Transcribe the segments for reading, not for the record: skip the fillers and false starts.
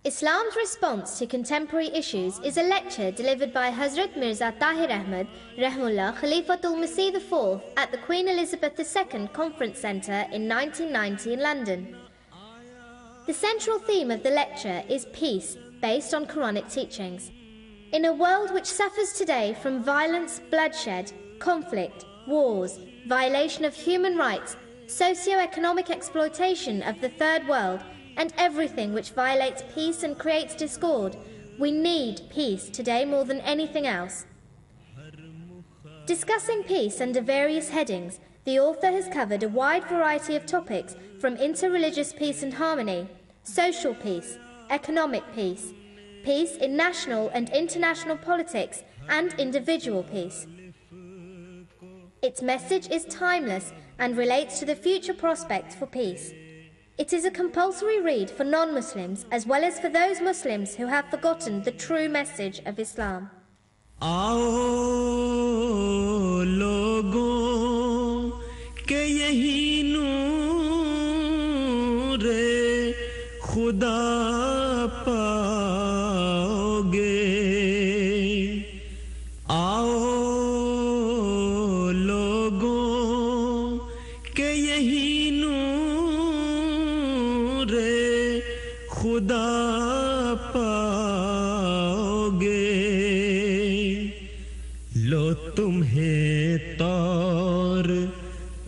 Islam's response to contemporary issues is a lecture delivered by Hazrat Mirza Tahir Ahmad, Rahmullah, Khalifatul Masih IV at the Queen Elizabeth II Conference Centre in 1990 in London. The central theme of the lecture is peace, based on Quranic teachings. In a world which suffers today from violence, bloodshed, conflict, wars, violation of human rights, socio-economic exploitation of the third world, and everything which violates peace and creates discord, we need peace today more than anything else. Discussing peace under various headings, the author has covered a wide variety of topics from interreligious peace and harmony, social peace, economic peace, peace in national and international politics, and individual peace. Its message is timeless and relates to the future prospects for peace. It is a compulsory read for non-Muslims as well as for those Muslims who have forgotten the true message of Islam. आओ लोगों के यही नूर खुदा पाओगे आओ लोगों के यही खुदा पाओगे लो तुम्हें तौर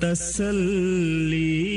तसल्ली